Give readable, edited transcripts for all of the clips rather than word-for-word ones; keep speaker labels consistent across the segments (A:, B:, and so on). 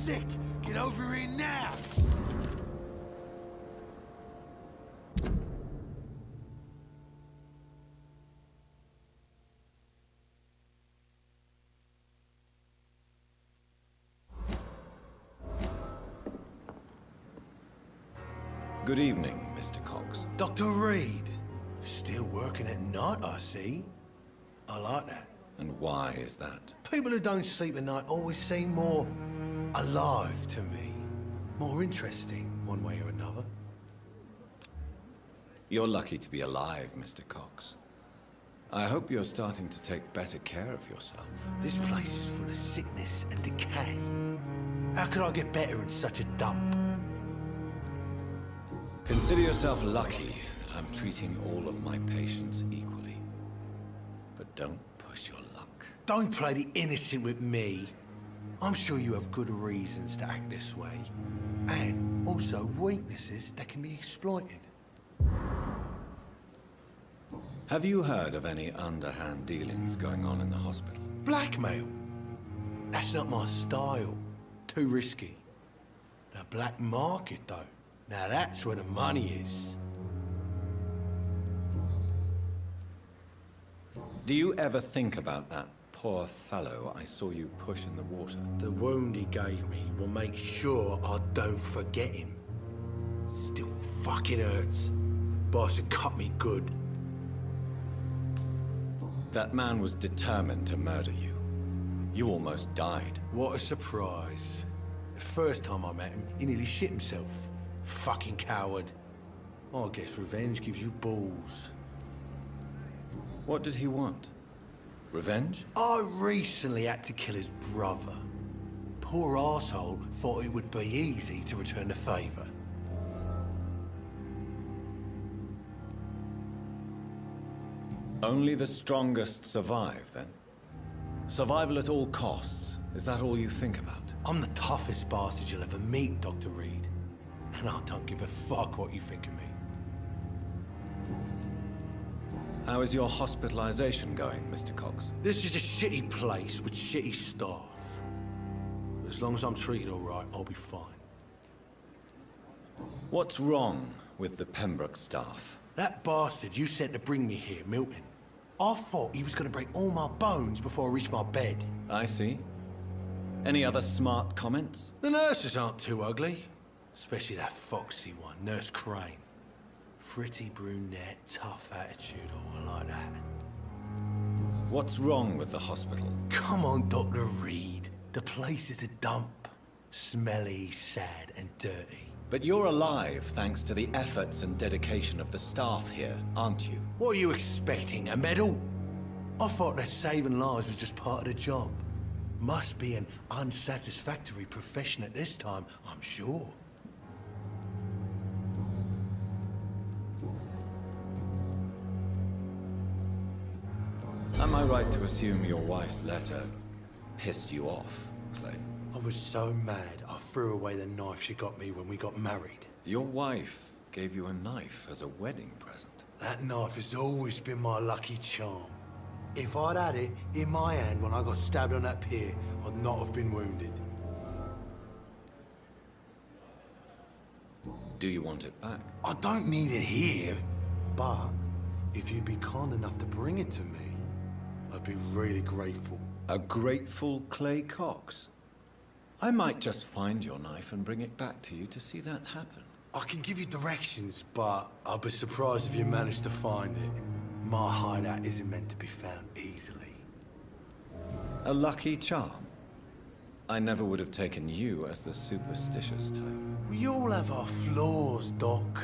A: sick! Get over here now!
B: Good evening, Mr. Cox.
A: Dr. Reid. Still working at night, I see. I like that.
B: And why is that?
A: People who don't sleep at night always seem more alive to me. More interesting, one way or another.
B: You're lucky to be alive, Mr. Cox. I hope you're starting to take better care of yourself.
A: This place is full of sickness and decay. How could I get better in such a dump?
B: Consider yourself lucky that I'm treating all of my patients equally. But don't push your luck.
A: Don't play the innocent with me. I'm sure you have good reasons to act this way. And also weaknesses that can be exploited.
B: Have you heard of any underhand dealings going on in the hospital?
A: Blackmail? That's not my style. Too risky. The black market, though. Now that's where the money is.
B: Do you ever think about that poor fellow I saw you push in the water?
A: The wound he gave me will make sure I don't forget him. Still fucking hurts. Boss had cut me good.
B: That man was determined to murder you. You almost died.
A: What a surprise. The first time I met him, he nearly shit himself. Fucking coward. I guess revenge gives you balls.
B: What did he want? Revenge?
A: I recently had to kill his brother. Poor arsehole thought it would be easy to return the favor.
B: Only the strongest survive, then? Survival at all costs. Is that all you think about?
A: I'm the toughest bastard you'll ever meet, Dr. Reid. And I don't give a fuck what you think of me.
B: How is your hospitalization going, Mr. Cox?
A: This is a shitty place with shitty staff. As long as I'm treated all right, I'll be fine.
B: What's wrong with the Pembroke staff?
A: That bastard you sent to bring me here, Milton. I thought he was gonna break all my bones before I reached my bed.
B: I see. Any other smart comments?
A: The nurses aren't too ugly. Especially that foxy one, Nurse Crane. Pretty brunette, tough attitude, all like that.
B: What's wrong with the hospital?
A: Come on, Dr. Reid. The place is a dump. Smelly, sad, and dirty.
B: But you're alive thanks to the efforts and dedication of the staff here, aren't you?
A: What are you expecting, a medal? I thought that saving lives was just part of the job. Must be an unsatisfactory profession at this time, I'm sure.
B: Am I right to assume your wife's letter pissed you off, Clay?
A: I was so mad, I threw away the knife she got me when we got married.
B: Your wife gave you a knife as a wedding present.
A: That knife has always been my lucky charm. If I'd had it in my hand when I got stabbed on that pier, I'd not have been wounded.
B: Do you want it back?
A: I don't need it here, but if you'd be kind enough to bring it to me, I'd be really grateful.
B: A grateful Clay Cox? I might just find your knife and bring it back to you to see that happen.
A: I can give you directions, but I'd be surprised if you managed to find it. My hideout isn't meant to be found easily.
B: A lucky charm? I never would have taken you as the superstitious type.
A: We all have our flaws, Doc.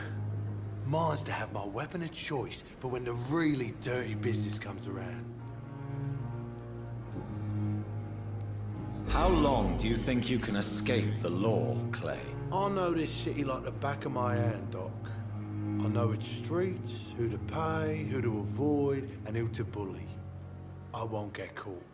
A: Mine's to have my weapon of choice for when the really dirty business comes around.
B: How long do you think you can escape the law, Clay?
A: I know this city like the back of my hand, Doc. I know its streets, who to pay, who to avoid, and who to bully. I won't get caught.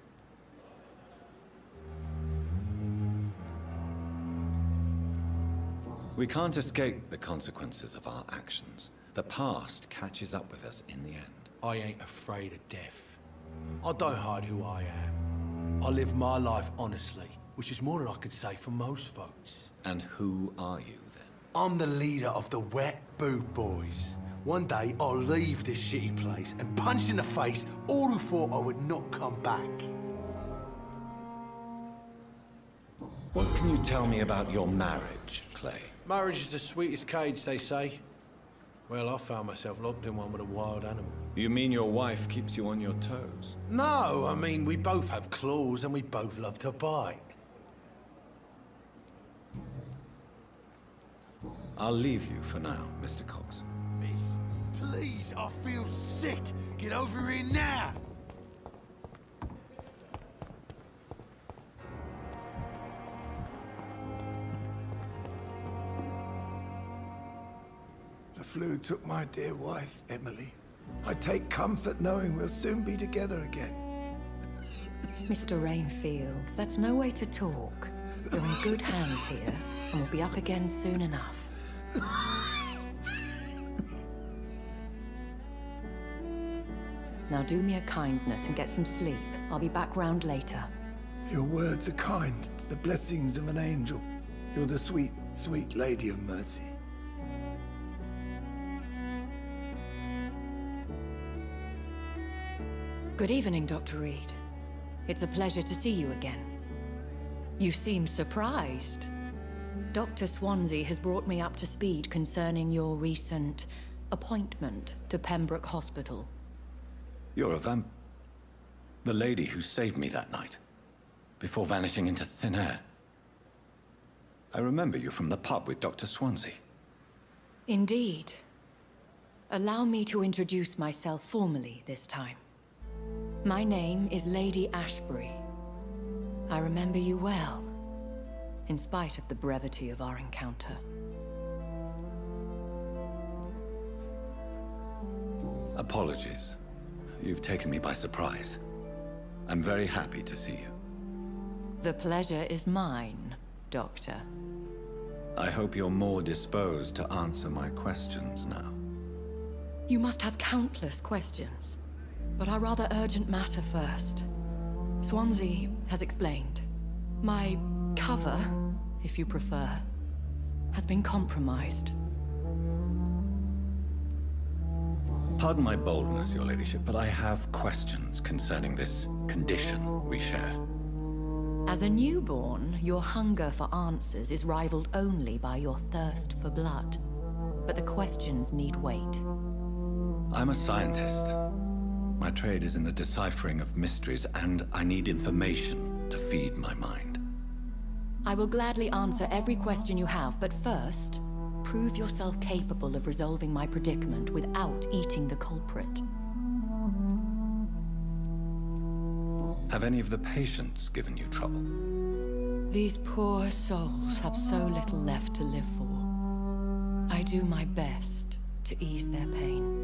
B: We can't escape the consequences of our actions. The past catches up with us in the end.
A: I ain't afraid of death. I don't hide who I am. I live my life honestly, which is more than I could say for most folks.
B: And who are you, then?
A: I'm the leader of the Wet Boot Boys. One day, I'll leave this shitty place and punch in the face all who thought I would not come back.
B: What can you tell me about your marriage, Clay?
A: Marriage is the sweetest cage, they say. Well, I found myself locked in one with a wild animal.
B: You mean your wife keeps you on your toes?
A: No, I mean, we both have claws and we both love to bite.
B: I'll leave you for now, Mr. Cox.
A: Miss, please, I feel sick. Get over here now.
C: The flu took my dear wife, Emily. I take comfort knowing we'll soon be together again.
D: Mr. Rainfield, that's no way to talk. You're in good hands here, and we'll be up again soon enough. Now do me a kindness and get some sleep. I'll be back round later.
C: Your words are kind, the blessings of an angel. You're the sweet, sweet Lady of Mercy.
D: Good evening, Dr. Reid. It's a pleasure to see you again. You seem surprised. Dr. Swansea has brought me up to speed concerning your recent appointment to Pembroke Hospital.
B: You're a the lady who saved me that night, before vanishing into thin air. I remember you from the pub with Dr. Swansea.
D: Indeed. Allow me to introduce myself formally this time. My name is Lady Ashbury. I remember you well, in spite of the brevity of our encounter.
B: Apologies. You've taken me by surprise. I'm very happy to see you.
D: The pleasure is mine, Doctor.
B: I hope you're more disposed to answer my questions now.
D: You must have countless questions, but our rather urgent matter first. Swansea has explained. My cover, if you prefer, has been compromised.
B: Pardon my boldness, Your Ladyship, but I have questions concerning this condition we share.
D: As a newborn, your hunger for answers is rivaled only by your thirst for blood. But the questions need wait.
B: I'm a scientist. My trade is in the deciphering of mysteries, and I need information to feed my mind.
D: I will gladly answer every question you have, but first, prove yourself capable of resolving my predicament without eating the culprit.
B: Have any of the patients given you trouble?
D: These poor souls have so little left to live for. I do my best to ease their pain.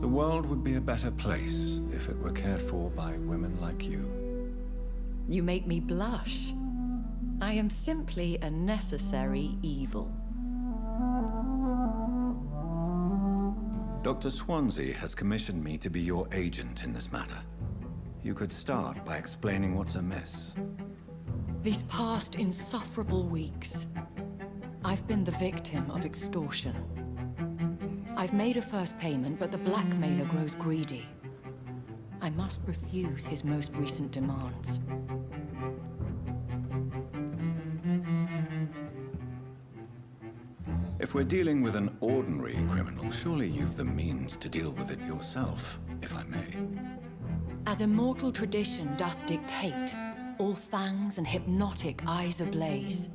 B: The world would be a better place if it were cared for by women like you.
D: You make me blush. I am simply a necessary evil.
B: Dr. Swansea has commissioned me to be your agent in this matter. You could start by explaining what's amiss.
D: These past insufferable weeks, I've been the victim of extortion. I've made a first payment, but the blackmailer grows greedy. I must refuse his most recent demands.
B: If we're dealing with an ordinary criminal, surely you've the means to deal with it yourself, if I may.
D: As immortal tradition doth dictate, all fangs and hypnotic eyes ablaze,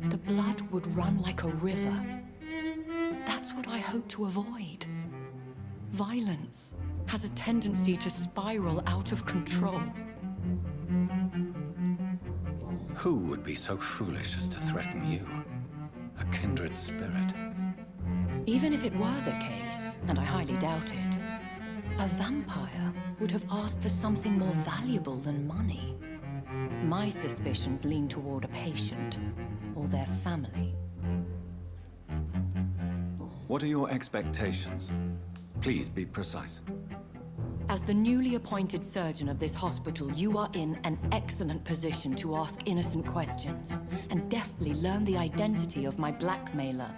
D: the blood would run like a river. That's what I hope to avoid. Violence has a tendency to spiral out of control.
B: Who would be so foolish as to threaten you? A kindred spirit.
D: Even if it were the case, and I highly doubt it, a vampire would have asked for something more valuable than money. My suspicions lean toward a patient, or their family.
B: What are your expectations? Please be precise.
D: As the newly appointed surgeon of this hospital, you are in an excellent position to ask innocent questions and deftly learn the identity of my blackmailer.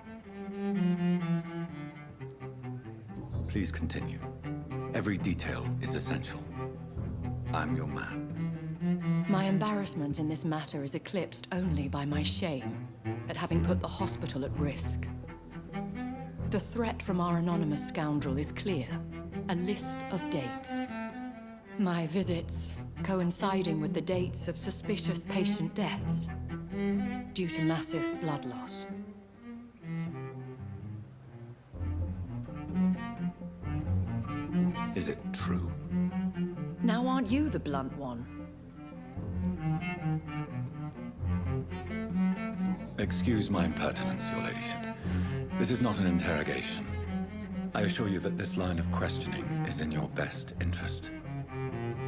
B: Please continue. Every detail is essential. I'm your man.
D: My embarrassment in this matter is eclipsed only by my shame at having put the hospital at risk. The threat from our anonymous scoundrel is clear. A list of dates. My visits coinciding with the dates of suspicious patient deaths due to massive blood loss.
B: Is it true?
D: Now aren't you the blunt one?
B: Excuse my impertinence, Your Ladyship. This is not an interrogation. I assure you that this line of questioning is in your best interest.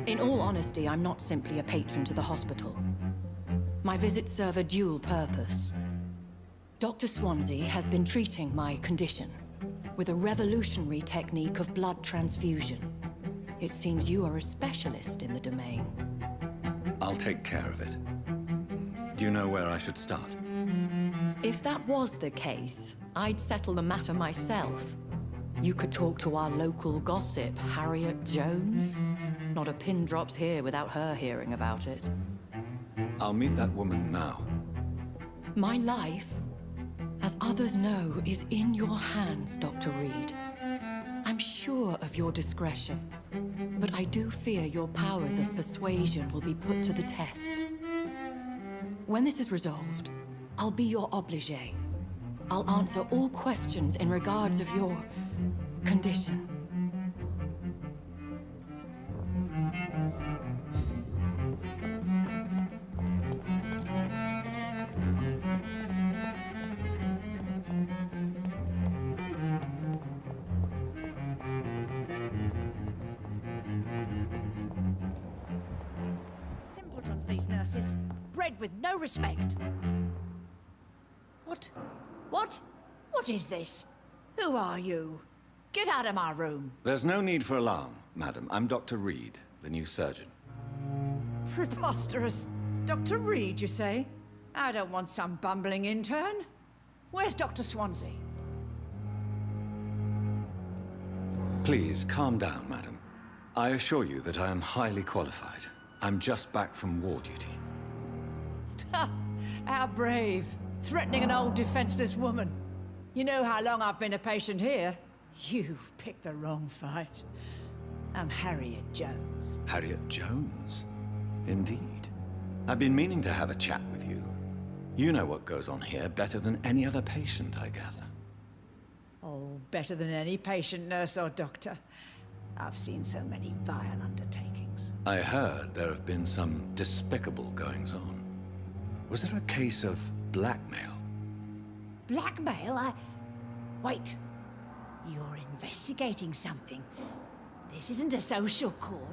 D: In all honesty, I'm not simply a patron to the hospital. My visits serve a dual purpose. Dr. Swansea has been treating my condition with a revolutionary technique of blood transfusion. It seems you are a specialist in the domain.
B: I'll take care of it. Do you know where I should start?
D: If that was the case, I'd settle the matter myself. You could talk to our local gossip, Harriet Jones. Not a pin drops here without her hearing about it.
B: I'll meet that woman now.
D: My life, as others know, is in your hands, Dr. Reid. I'm sure of your discretion, but I do fear your powers of persuasion will be put to the test. When this is resolved, I'll be your obligé. I'll answer all questions in regards of your condition.
E: Simpletons, these nurses. Bred with no respect. What? What is this? Who are you? Get out of my room.
B: There's no need for alarm, madam. I'm Dr. Reid, the new surgeon.
E: Preposterous. Dr. Reid, you say? I don't want some bumbling intern. Where's Dr. Swansea?
B: Please, calm down, madam. I assure you that I am highly qualified. I'm just back from war duty.
E: How brave. Threatening an old defenseless woman. You know how long I've been a patient here? You've picked the wrong fight. I'm Harriet Jones.
B: Harriet Jones? Indeed. I've been meaning to have a chat with you. You know what goes on here better than any other patient, I gather.
E: Oh, better than any patient, nurse or doctor. I've seen so many vile undertakings.
B: I heard there have been some despicable goings-on. Was there a case of blackmail?
E: Blackmail? Wait. You're investigating something. This isn't a social call.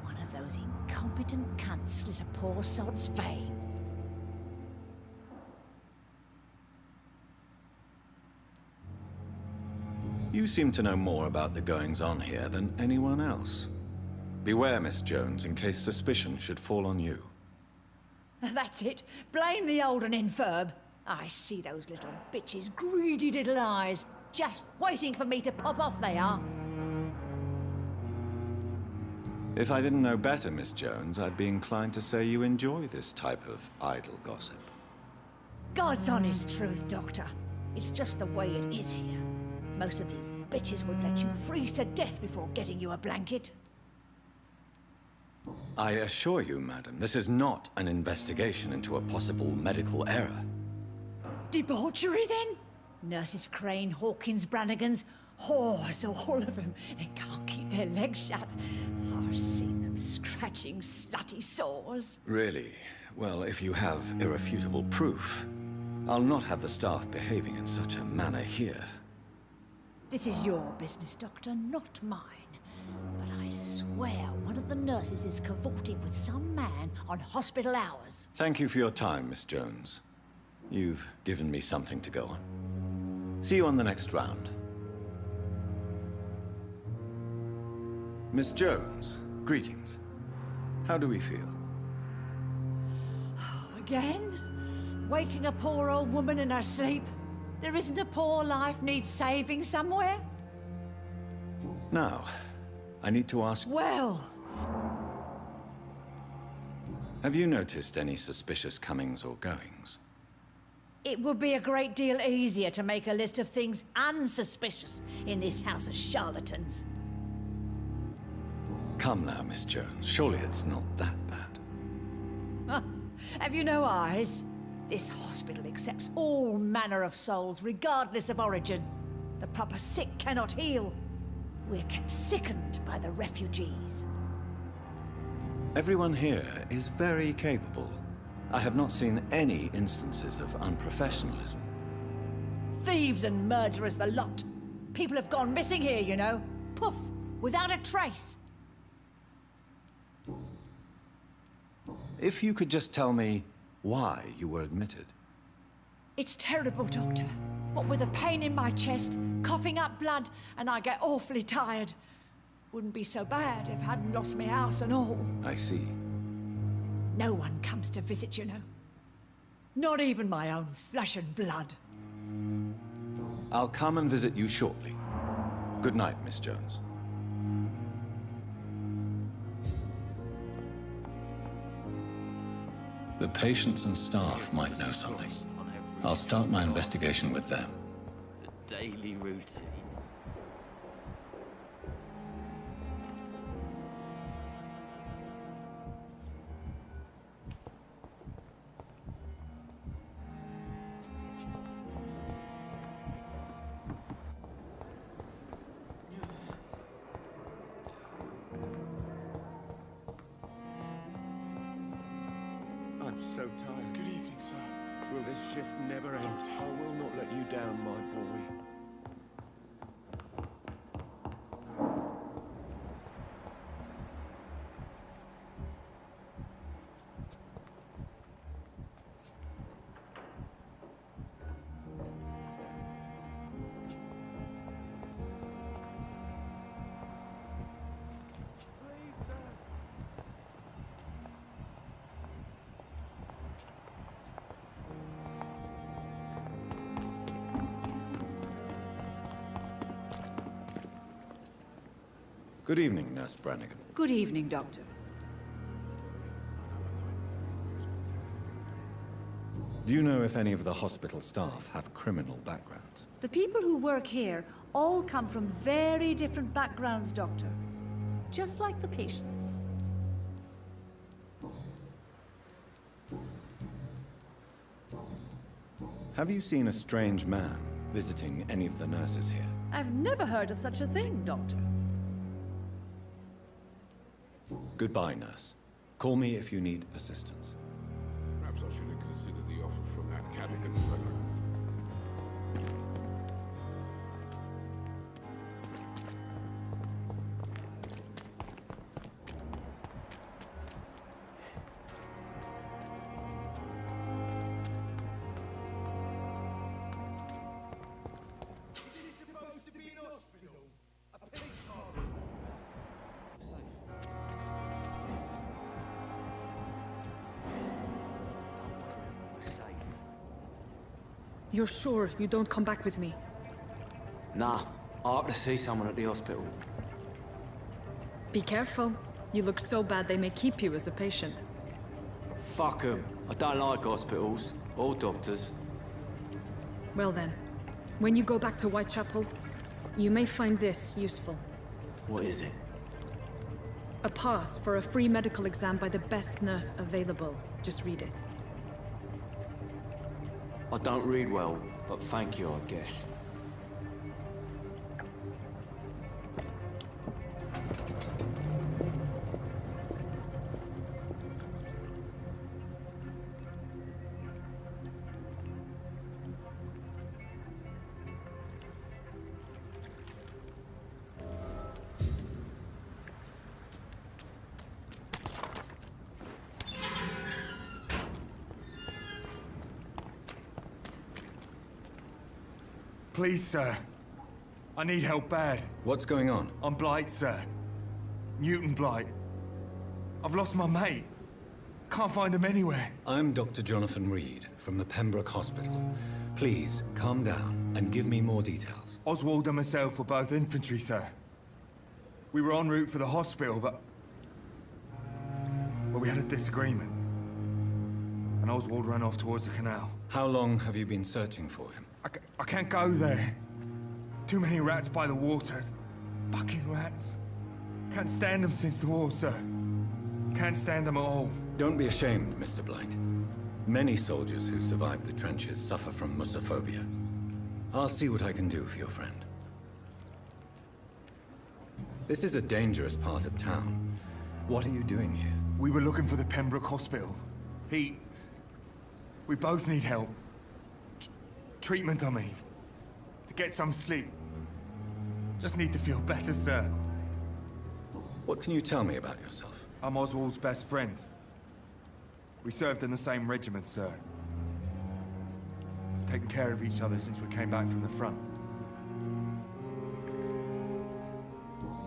E: One of those incompetent cunts slit a poor sod's vein.
B: You seem to know more about the goings-on here than anyone else. Beware, Miss Jones, in case suspicion should fall on you.
E: That's it. Blame the old and infirm. I see those little bitches' greedy little eyes. Just waiting for me to pop off they are.
B: If I didn't know better, Miss Jones, I'd be inclined to say you enjoy this type of idle gossip.
E: God's honest truth, Doctor. It's just the way it is here. Most of these bitches would let you freeze to death before getting you a blanket.
B: I assure you, madam, this is not an investigation into a possible medical error.
E: Debauchery, then? Nurses Crane, Hawkins, Brannigans, whores, all of them. They can't keep their legs shut. I've seen them scratching slutty sores.
B: Really? Well, if you have irrefutable proof, I'll not have the staff behaving in such a manner here.
E: This is your business, Doctor, not mine. But I swear one of the nurses is cavorting with some man on hospital hours.
B: Thank you for your time, Miss Jones. You've given me something to go on. See you on the next round. Miss Jones, greetings. How do we feel?
E: Again? Waking a poor old woman in her sleep? There isn't a poor life needs saving somewhere?
B: Now, I need to ask...
E: Well,
B: Have you noticed any suspicious comings or goings?
E: it would be a great deal easier to make a list of things unsuspicious in this house of charlatans.
B: Come now, Miss Jones. Surely it's not that bad.
E: Have you no eyes? This hospital accepts all manner of souls, regardless of origin. The proper sick cannot heal. We're kept sickened by the refugees.
B: Everyone here is very capable. I have not seen any instances of unprofessionalism.
E: Thieves and murderers, the lot. People have gone missing here, you know. Poof, without a trace.
B: If you could just tell me why you were admitted.
E: It's terrible, Doctor. What with a pain in my chest, coughing up blood, and I get awfully tired. Wouldn't be so bad if I hadn't lost my house and all.
B: I see.
E: No one comes to visit, you know. Not even my own flesh and blood.
B: I'll come and visit you shortly. Good night, Miss Jones. The patients and staff might know something. I'll start my investigation with them.
F: The daily routine.
G: I'm so tired.
H: Good evening, sir.
G: Will this shift never end?
H: I will not let you down, my boy.
B: Good evening, Nurse Brannigan.
I: Good evening, Doctor.
B: Do you know if any of the hospital staff have criminal backgrounds?
I: The people who work here all come from very different backgrounds, Doctor. Just like the patients.
B: Have you seen a strange man visiting any of the nurses here?
I: I've never heard of such a thing, Doctor.
B: Goodbye, nurse. Call me if you need assistance.
H: Perhaps I should have considered the offer from that Cadigan fellow.
J: You're sure you don't come back with me?
F: Nah, I have to see someone at the hospital.
J: Be careful. You look so bad they may keep you as a patient.
F: Fuck 'em. I don't like hospitals or doctors.
J: Well then, when you go back to Whitechapel, you may find this useful.
F: What is it?
J: A pass for a free medical exam by the best nurse available. Just read it.
F: I don't read well, but thank you, I guess.
K: Please, sir. I need help bad.
B: What's going on?
K: I'm blight, sir. Newton Blight. I've lost my mate. Can't find him anywhere.
B: I'm Dr. Jonathan Reid from the Pembroke Hospital. Please, calm down and give me more details.
K: Oswald and myself were both infantry, sir. We were en route for the hospital, but we had a disagreement. And Oswald ran off towards the canal.
B: How long have you been searching for him?
K: I can't go there. Too many rats by the water. Fucking rats. Can't stand them since the war, sir. Can't stand them at all.
B: Don't be ashamed, Mr. Blight. Many soldiers who survived the trenches suffer from musophobia. I'll see what I can do for your friend. This is a dangerous part of town. What are you doing here?
K: We were looking for the Pembroke Hospital. We both need help. Treatment, I mean. To get some sleep. Just need to feel better, sir.
B: What can you tell me about yourself?
K: I'm Oswald's best friend. We served in the same regiment, sir. We've taken care of each other since we came back from the front.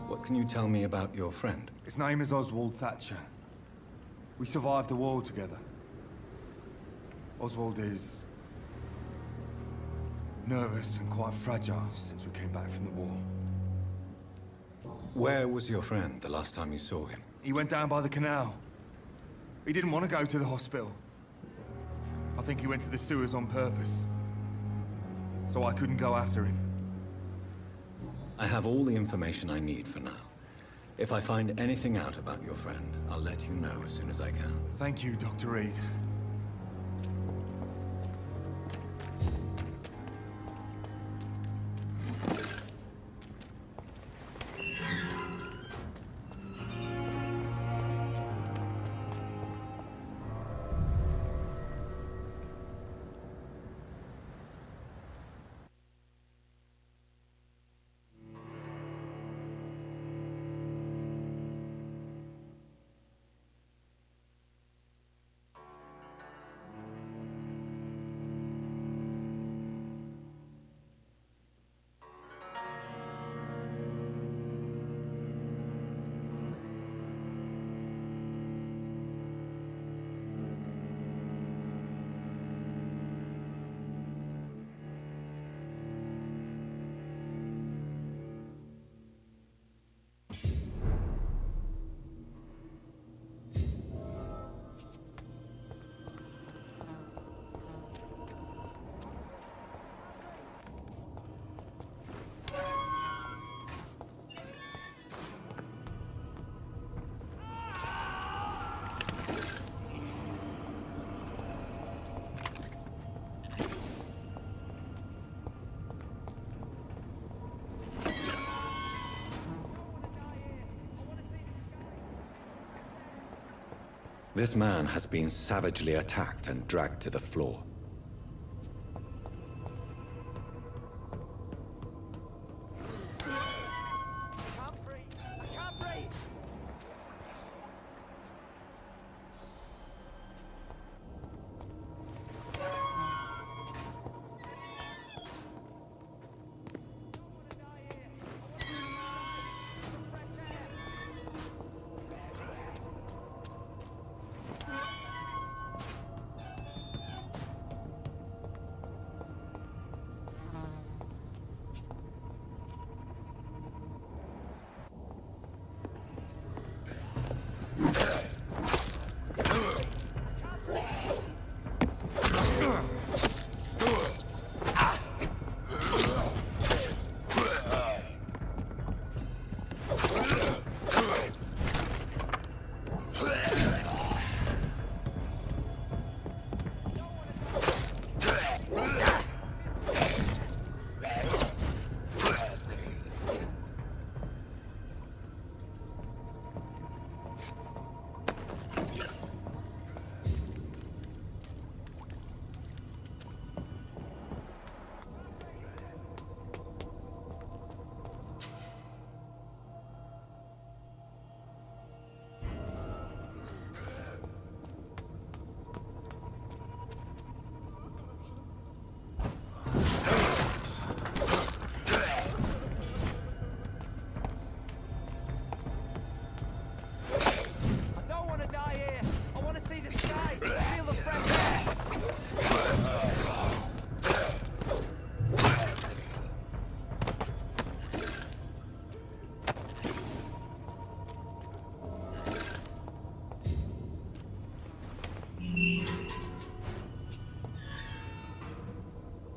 B: What can you tell me about your friend?
K: His name is Oswald Thatcher. We survived the war together. Oswald is nervous and quite fragile since we came back from the war.
B: Where was your friend the last time you saw him?
K: He went down by the canal. He didn't want to go to the hospital. I think he went to the sewers on purpose. So I couldn't go after him.
B: I have all the information I need for now. If I find anything out about your friend, I'll let you know as soon as I can.
K: Thank you, Dr. Reid.
B: This man has been savagely attacked and dragged to the floor.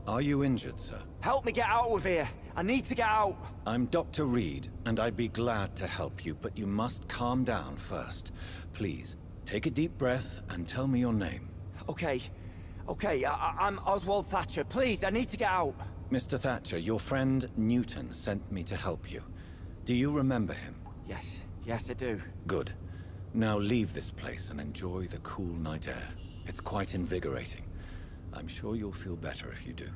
B: Are you injured, sir?
F: Help me get out of here. I need to get out.
B: I'm Dr. Reid, and I'd be glad to help you, but you must calm down first. Please, take a deep breath and tell me your name.
F: Okay. I'm Oswald Thatcher. Please, I need to get out.
B: Mr. Thatcher, your friend Newton sent me to help you. Do you remember him?
F: Yes, I do.
B: Good. Now leave this place and enjoy the cool night air. It's quite invigorating. I'm sure you'll feel better if you do.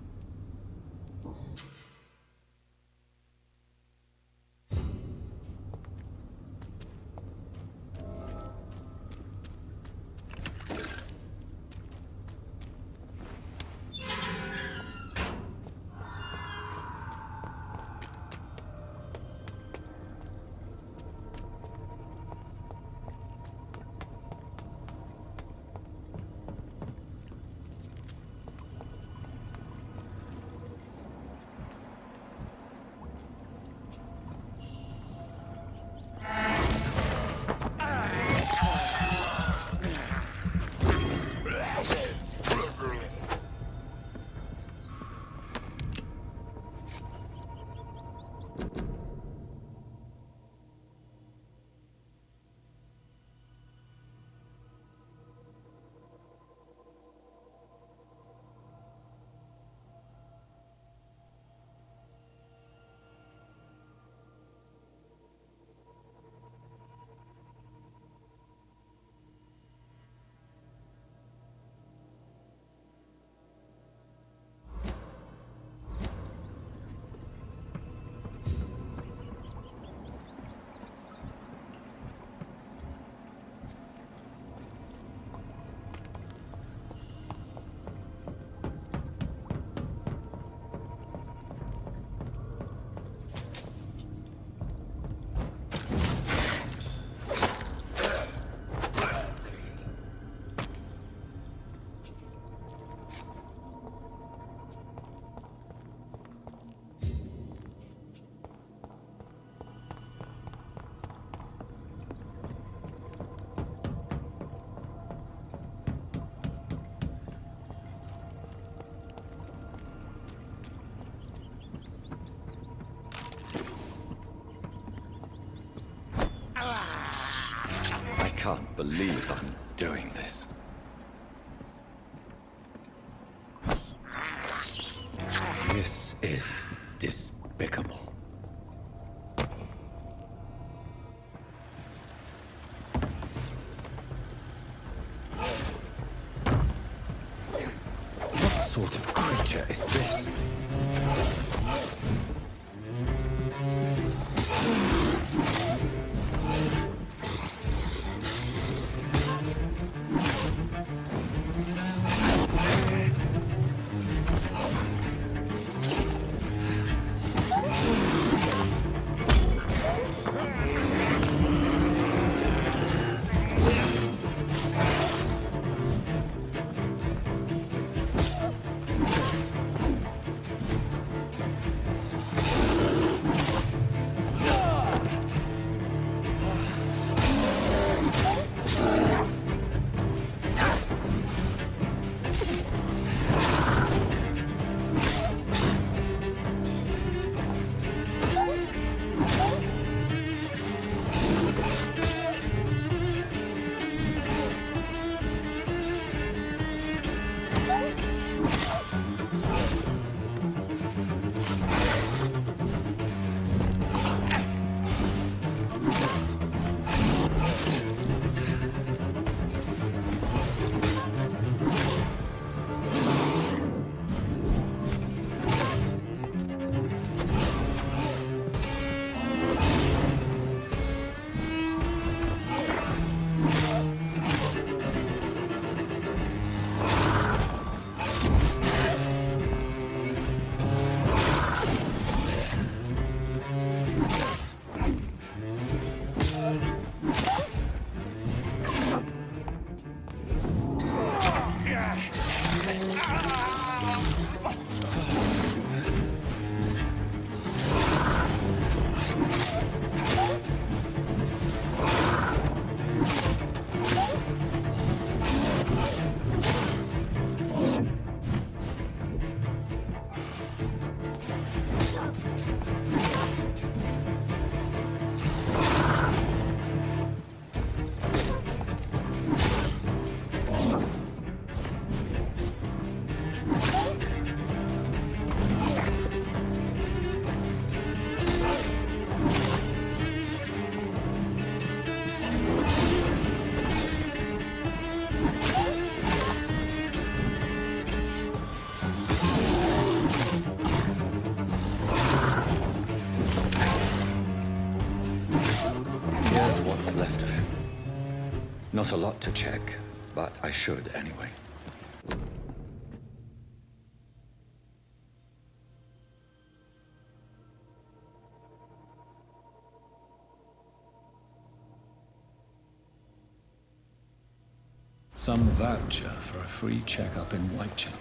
B: I can't believe I'm doing this. This is despicable. What sort of creature is this? Not a lot to check, but I should anyway. Some voucher for a free checkup in Whitechapel.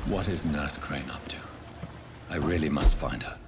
B: What is Nurse Crane up to? I really must find her.